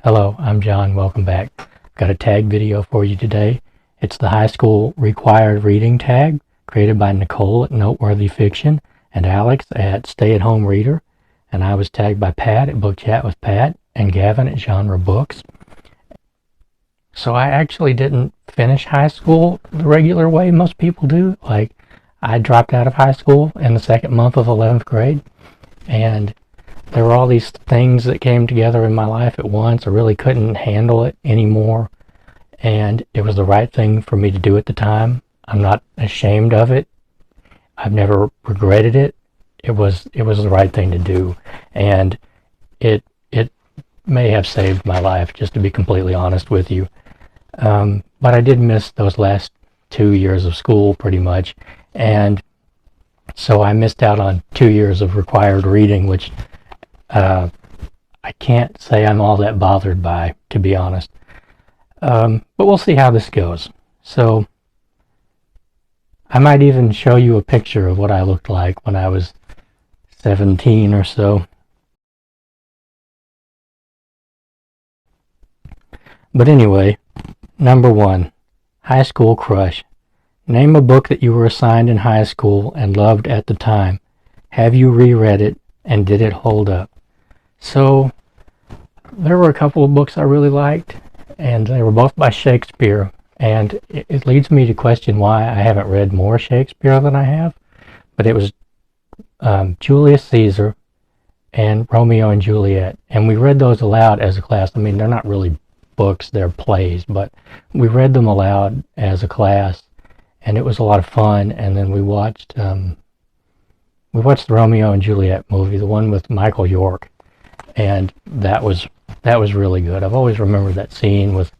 Hello, I'm John. Welcome back. I've got a tag video for you today. It's the high school required reading tag created by Nicole at Noteworthy Fiction and Alex at Stay at Home Reader. And I was tagged by Pat at Book Chat with Pat and Gavin at Genre Books. So I actually didn't finish high school the regular way most people do. Like, I dropped out of high school in the second month of 11th grade. And there were all these things that came together in my life at once. I really couldn't handle it anymore, and it was the right thing for me to do at the time. I'm not ashamed of it. I've never regretted it. It was the right thing to do, and it may have saved my life, just to be completely honest with you. But I did miss those last 2 years of school pretty much, and so I missed out on 2 years of required reading, which I can't say I'm all that bothered by, to be honest. But we'll see how this goes. So I might even show you a picture of what I looked like when I was 17 or so. But anyway, number 1, high school crush. Name a book that you were assigned in high school and loved at the time. Have you reread it, and did it hold up? So there were a couple of books I really liked, and they were both by Shakespeare, and it leads me to question why I haven't read more Shakespeare than I have. But it was Julius Caesar and Romeo and Juliet, and we read those aloud as a class. I mean, they're not really books, they're plays, but we read them aloud as a class, and it was a lot of fun. And then we watched the Romeo and Juliet movie, the one with Michael York, and that was really good. I've always remembered that scene with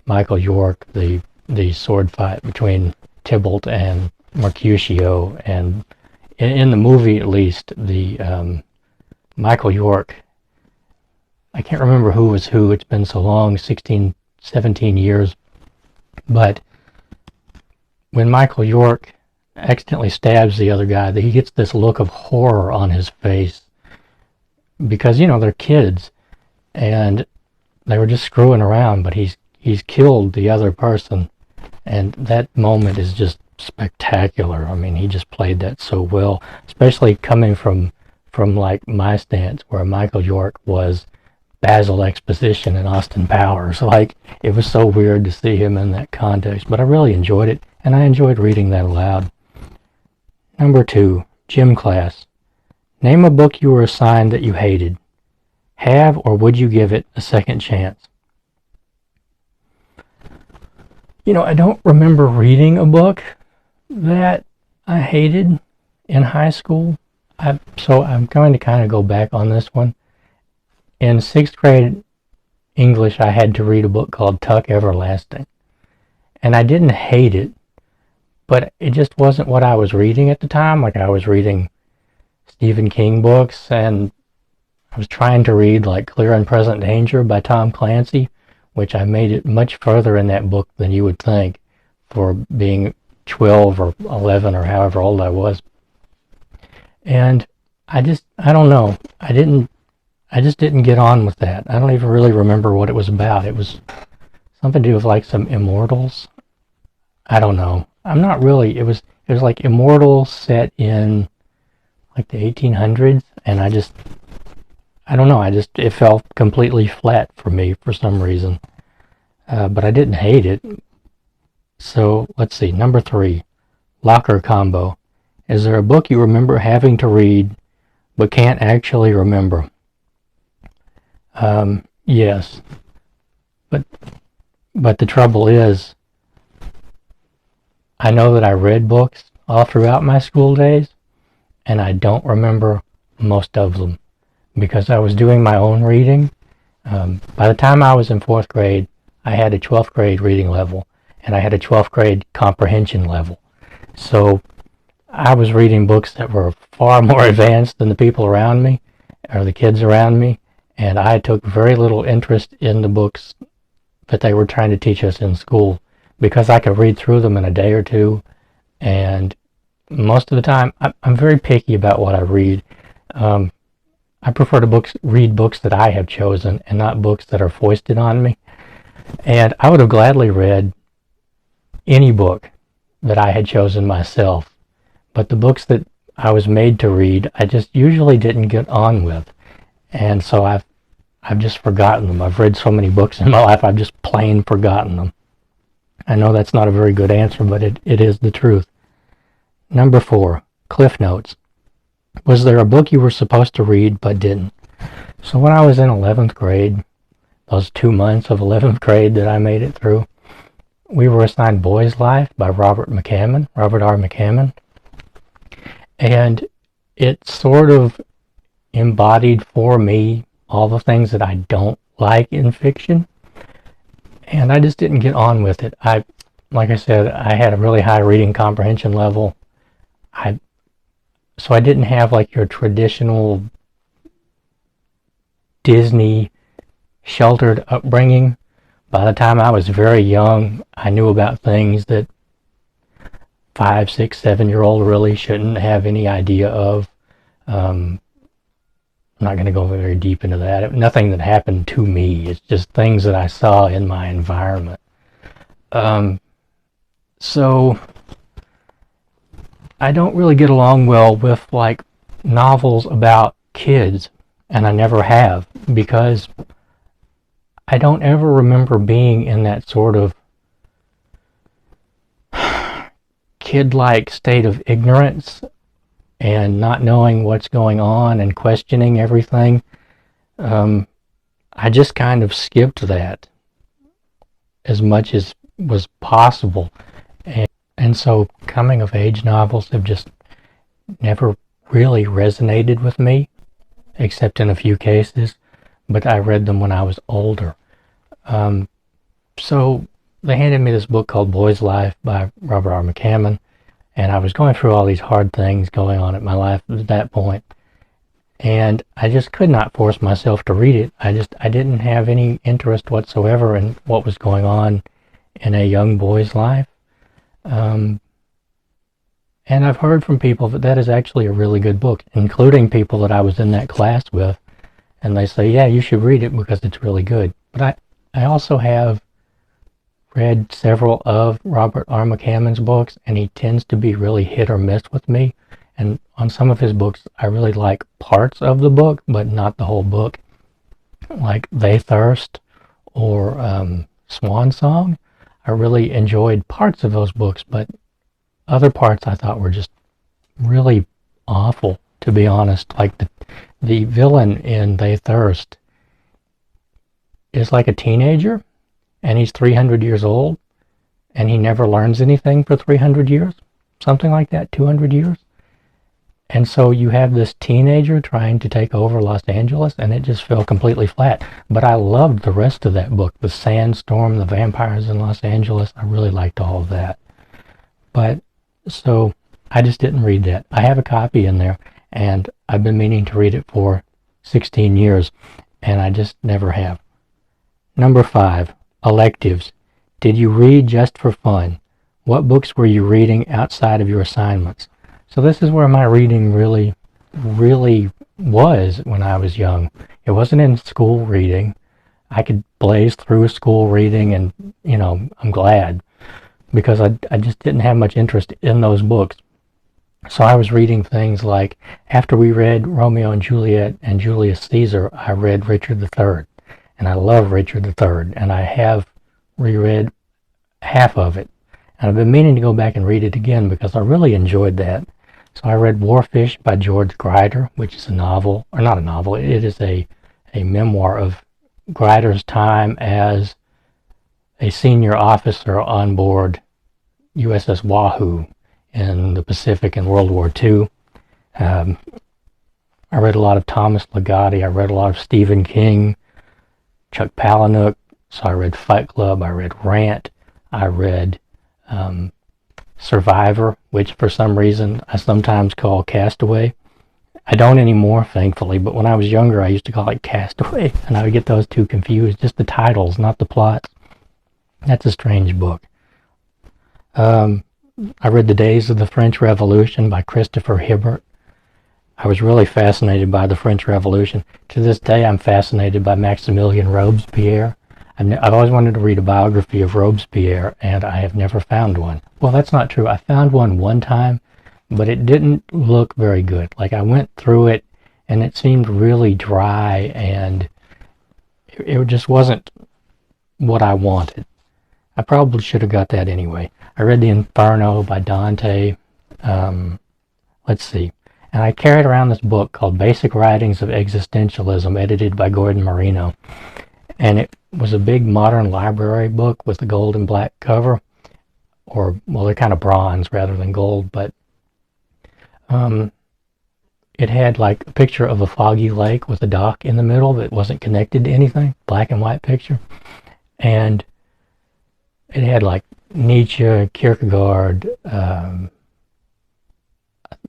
Michael York, the sword fight between Tybalt and Mercutio, and in the movie at least, the Michael York, I can't remember who was who, it's been so long, 16, 17 years, but when Michael York accidentally stabs the other guy, he gets this look of horror on his face, because they're kids and they were just screwing around, but he's killed the other person, and that moment is just spectacular. I mean, he just played that so well, especially coming from like my stance, where Michael York was Basil Exposition in Austin Powers. Like, it was so weird to see him in that context, but I really enjoyed it, and I enjoyed reading that aloud. Number 2, gym class. Name a book you were assigned that you hated. Have or would you give it a second chance? I don't remember reading a book that I hated in high school. So I'm going to kind of go back on this one. In 6th grade English, I had to read a book called Tuck Everlasting. And I didn't hate it, but it just wasn't what I was reading at the time. Like, I was reading Stephen King books, and I was trying to read like Clear and Present Danger by Tom Clancy, which I made it much further in that book than you would think for being 12 or 11 or however old I was. And I don't know. I just didn't get on with that. I don't even really remember what it was about. It was something to do with like some immortals. I don't know. I'm not really, it was like immortal set in like the 1800s, and I don't know, it fell completely flat for me for some reason. But I didn't hate it. So let's see, number 3, locker combo. Is there a book you remember having to read but can't actually remember? Yes. But the trouble is, I know that I read books all throughout my school days, and I don't remember most of them because I was doing my own reading. By the time I was in 4th grade, I had a 12th grade reading level, and I had a 12th grade comprehension level. So I was reading books that were far more advanced than the people around me, or the kids around me, and I took very little interest in the books that they were trying to teach us in school, because I could read through them in a day or two, and most of the time, I'm very picky about what I read. I prefer to read books that I have chosen and not books that are foisted on me. And I would have gladly read any book that I had chosen myself. But the books that I was made to read, I just usually didn't get on with. And so I've just forgotten them. I've read so many books in my life, I've just plain forgotten them. I know that's not a very good answer, but it is the truth. Number 4, CliffNotes. Was there a book you were supposed to read but didn't? So when I was in 11th grade, those 2 months of 11th grade that I made it through, we were assigned Boy's Life by Robert R. McCammon. And it sort of embodied for me all the things that I don't like in fiction. And I just didn't get on with it. Like I said, I had a really high reading comprehension level. So I didn't have like your traditional Disney sheltered upbringing. By the time I was very young, I knew about things that 5, 6, 7-year-old really shouldn't have any idea of. I'm not going to go very deep into that. Nothing that happened to me. It's just things that I saw in my environment. So I don't really get along well with like novels about kids, and I never have, because I don't ever remember being in that sort of kid-like state of ignorance and not knowing what's going on and questioning everything. I just kind of skipped that as much as was possible. And so coming-of-age novels have just never really resonated with me, except in a few cases, but I read them when I was older. So they handed me this book called Boy's Life by Robert R. McCammon, and I was going through all these hard things going on in my life at that point, and I just could not force myself to read it. I didn't have any interest whatsoever in what was going on in a young boy's life. And I've heard from people that is actually a really good book, including people that I was in that class with, and they say, yeah, you should read it because it's really good. But I also have read several of Robert R. McCammon's books, and he tends to be really hit or miss with me. And on some of his books, I really like parts of the book, but not the whole book. Like They Thirst or Swan Song. I really enjoyed parts of those books, but other parts I thought were just really awful, to be honest. Like the villain in They Thirst is like a teenager, and he's 300 years old, and he never learns anything for 300 years, something like that, 200 years. And so you have this teenager trying to take over Los Angeles, and it just fell completely flat. But I loved the rest of that book, the sandstorm, the vampires in Los Angeles. I really liked all of that. But so I just didn't read that. I have a copy in there, and I've been meaning to read it for 16 years, and I just never have. Number 5, electives. Did you read just for fun? What books were you reading outside of your assignments? So this is where my reading really was when I was young. It wasn't in school reading. I could blaze through school reading, and, I'm glad, because I just didn't have much interest in those books. So I was reading things like, after we read Romeo and Juliet and Julius Caesar, I read Richard III. And I love Richard III, and I have reread half of it. And I've been meaning to go back and read it again because I really enjoyed that. So I read Warfish by George Grider, which is a novel, or not a novel, it is a memoir of Grider's time as a senior officer on board USS Wahoo in the Pacific in World War II. I read a lot of Thomas Ligotti. I read a lot of Stephen King, Chuck Palahniuk. So I read Fight Club. I read Rant. I read Survivor, which for some reason I sometimes call Castaway. I don't anymore, thankfully, but when I was younger I used to call it Castaway, and I would get those two confused, just the titles, not the plots. That's a strange book. I read The Days of the French Revolution by Christopher Hibbert. I was really fascinated by the French Revolution. To this day, I'm fascinated by Maximilien Robespierre. I've always wanted to read a biography of Robespierre, and I have never found one. Well, that's not true. I found one time, but it didn't look very good. Like, I went through it, and it seemed really dry, and it just wasn't what I wanted. I probably should have got that anyway. I read The Inferno by Dante. Let's see. And I carried around this book called Basic Writings of Existentialism, edited by Gordon Marino. And it was a big modern library book with a gold and black cover. Or, well, they're kind of bronze rather than gold, but it had like a picture of a foggy lake with a dock in the middle that wasn't connected to anything. Black and white picture. And it had like Nietzsche, Kierkegaard,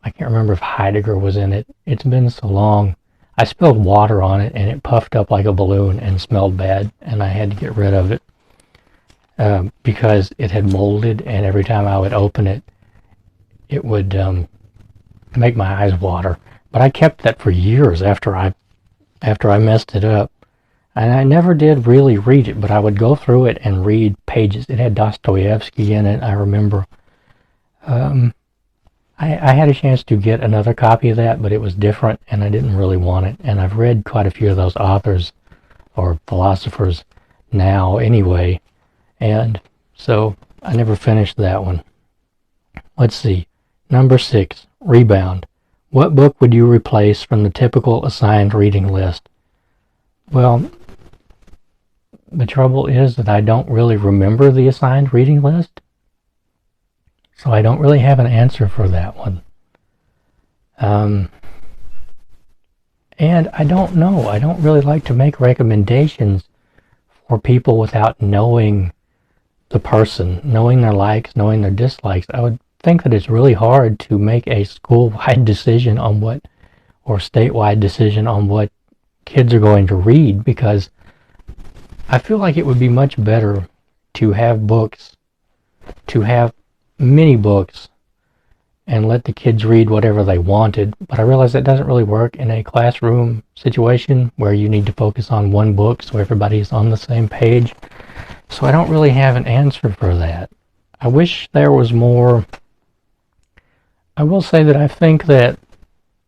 I can't remember if Heidegger was in it. It's been so long. I spilled water on it, and it puffed up like a balloon and smelled bad, and I had to get rid of it because it had molded, and every time I would open it, it would make my eyes water. But I kept that for years after I messed it up. And I never did really read it, but I would go through it and read pages. It had Dostoevsky in it, I remember. I had a chance to get another copy of that, but it was different, and I didn't really want it. And I've read quite a few of those authors or philosophers now anyway, and so I never finished that one. Let's see. Number 6, Rebound. What book would you replace from the typical assigned reading list? Well, the trouble is that I don't really remember the assigned reading list. So I don't really have an answer for that one. And I don't know. I don't really like to make recommendations for people without knowing the person, knowing their likes, knowing their dislikes. I would think that it's really hard to make a school-wide decision on what, or statewide decision on what kids are going to read, because I feel like it would be much better to have books, to have mini books, and let the kids read whatever they wanted. But I realize that doesn't really work in a classroom situation where you need to focus on one book so everybody's on the same page. So I don't really have an answer for that. I wish there was more. I will say that I think that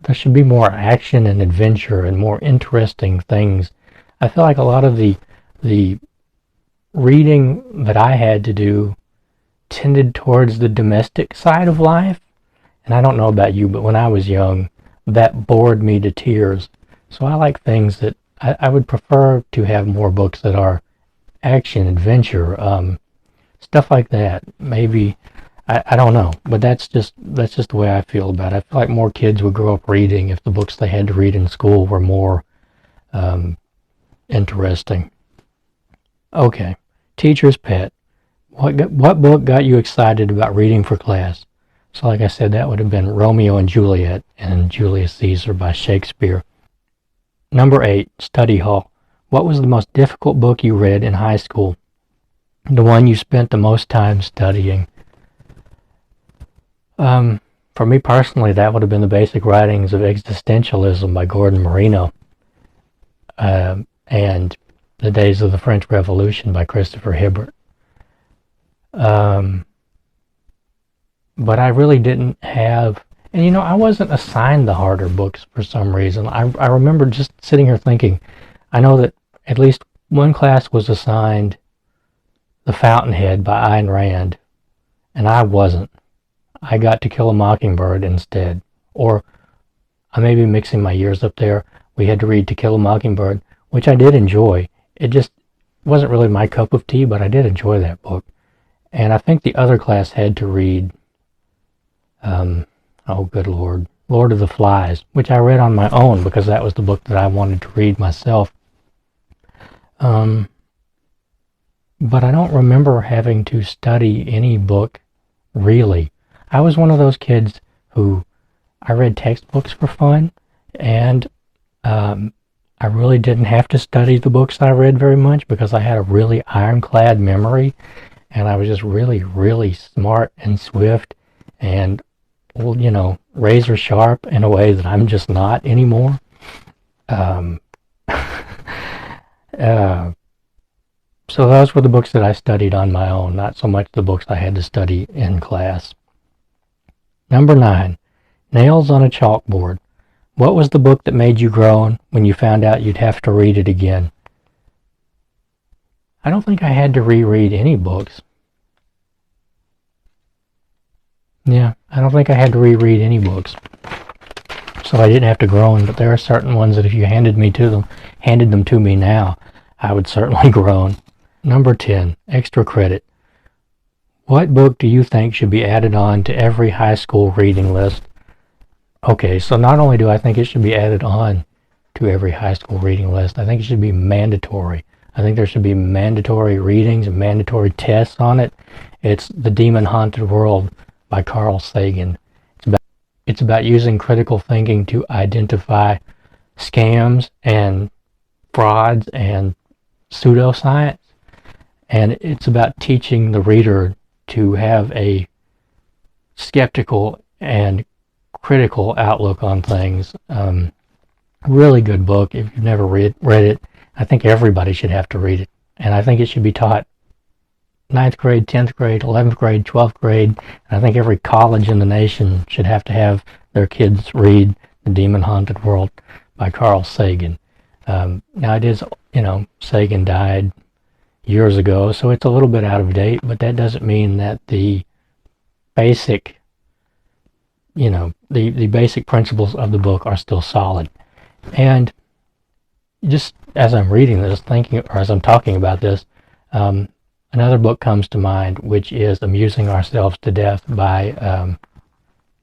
there should be more action and adventure and more interesting things. I feel like a lot of the reading that I had to do tended towards the domestic side of life. And I don't know about you, but when I was young, that bored me to tears. So I like things that I would prefer to have more books that are action, adventure, stuff like that. Maybe, I don't know, but that's just the way I feel about it. I feel like more kids would grow up reading if the books they had to read in school were more interesting. Okay, teacher's pet. What book got you excited about reading for class? So like I said, that would have been Romeo and Juliet and Julius Caesar by Shakespeare. Number 8, study hall. What was the most difficult book you read in high school? The one you spent the most time studying? For me personally, that would have been the Basic Writings of Existentialism by Gordon Marino, and The Days of the French Revolution by Christopher Hibbert. But I really didn't have, and I wasn't assigned the harder books for some reason. I remember just sitting here thinking, I know that at least one class was assigned The Fountainhead by Ayn Rand, and I wasn't. I got To Kill a Mockingbird instead. Or I may be mixing my years up there. We had to read To Kill a Mockingbird, which I did enjoy. It just wasn't really my cup of tea, but I did enjoy that book. And I think the other class had to read, oh good Lord, Lord of the Flies, which I read on my own because that was the book that I wanted to read myself. But I don't remember having to study any book, really. I was one of those kids who, I read textbooks for fun, and I really didn't have to study the books I read very much because I had a really ironclad memory, and I was just really, really smart and swift, and well, razor sharp in a way that I'm just not anymore. Um, uh, so those were the books that I studied on my own, not so much the books I had to study in class. Number 9, Nails on a Chalkboard. What was the book that made you groan when you found out you'd have to read it again? I don't think I had to reread any books. Yeah, I don't think I had to reread any books. So I didn't have to groan, but there are certain ones that if you handed them to me now, I would certainly groan. Number 10, extra credit. What book do you think should be added on to every high school reading list? Okay, so not only do I think it should be added on to every high school reading list, I think it should be mandatory. I think there should be mandatory readings and mandatory tests on it. It's The Demon Haunted World by Carl Sagan. It's about using critical thinking to identify scams and frauds and pseudoscience. And it's about teaching the reader to have a skeptical and critical outlook on things. Really good book. If you've never read it, I think everybody should have to read it. And I think it should be taught 9th grade, 10th grade, 11th grade, 12th grade. And I think every college in the nation should have to have their kids read The Demon Haunted World by Carl Sagan. Now it is, Sagan died years ago, so it's a little bit out of date, but that doesn't mean that the basic, the basic principles of the book are still solid. And just as I'm reading this, as I'm talking about this, another book comes to mind, which is Amusing Ourselves to Death by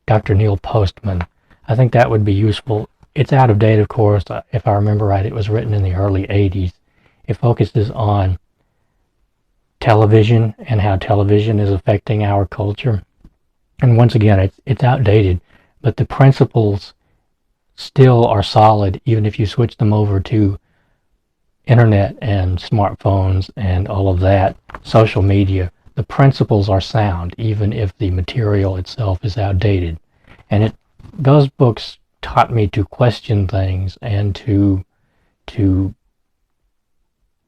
Dr. Neil Postman. I think that would be useful. It's out of date, of course. If I remember right, it was written in the early 80s. It focuses on television and how television is affecting our culture. And once again, it's outdated, but the principles still are solid, even if you switch them over to internet and smartphones and all of that, social media. The principles are sound, even if the material itself is outdated. And those books taught me to question things and to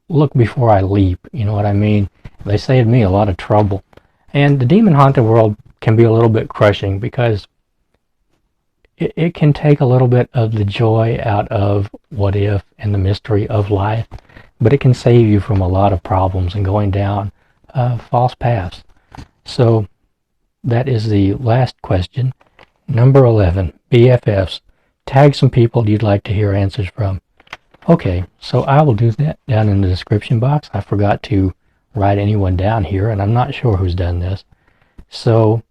look before I leap. You know what I mean? They saved me a lot of trouble. And The Demon Haunted World can be a little bit crushing because it can take a little bit of the joy out of what if and the mystery of life, but it can save you from a lot of problems and going down false paths. So that is the last question. Number 11, BFFs. Tag some people you'd like to hear answers from. Okay, so I will do that down in the description box. I forgot to write anyone down here, and I'm not sure who's done this. So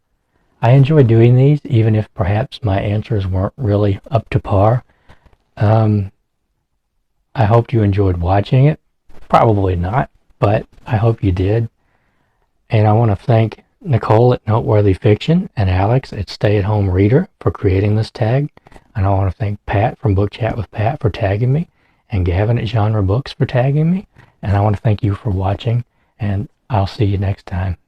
I enjoy doing these, even if perhaps my answers weren't really up to par. I hope you enjoyed watching it. Probably not, but I hope you did. And I want to thank Nicole at Noteworthy Fiction and Alex at Stay at Home Reader for creating this tag. And I want to thank Pat from Book Chat with Pat for tagging me, and Gavin at Genre Books for tagging me. And I want to thank you for watching, and I'll see you next time.